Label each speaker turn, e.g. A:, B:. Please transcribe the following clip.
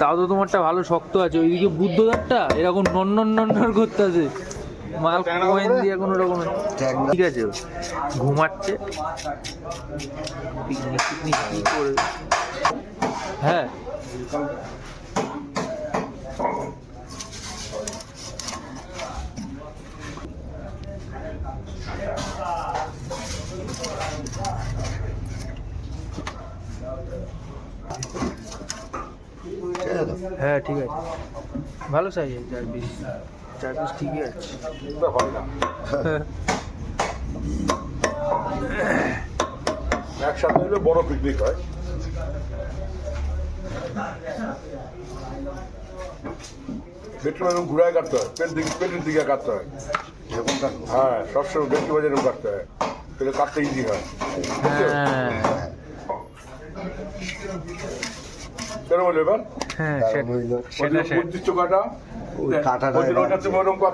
A: তাও তো তোমারটা ভালো শক্ত আছে, ওইদিকে বুদ্ধদারটা এরকম নন্নর করতে আছে, মাল কয়েন দিয়ে কোনো রকমের। ঠিক আছে, ঘুমাচ্ছে, পিকনিক কি করে। হ্যাঁ হ্যাঁ ঠিক আছে, ভালো সাইজ আছে, 4 পিস ঠিকই আছে।
B: একসাথে হলে বড় পিকনিক হয়। বেটকে এরকম ঘুরায় কাটতে হয়, পেটের দিকে কাটতে হয়। হ্যাঁ, সবসময় বেটকে বাজে এরকম কাটতে হয়, তাহলে কাটতে ইজি হয়। কেন বলবে এবার?
A: হ্যাঁ সেটা
B: নির্দিষ্ট কাটা, ওই কাটাটা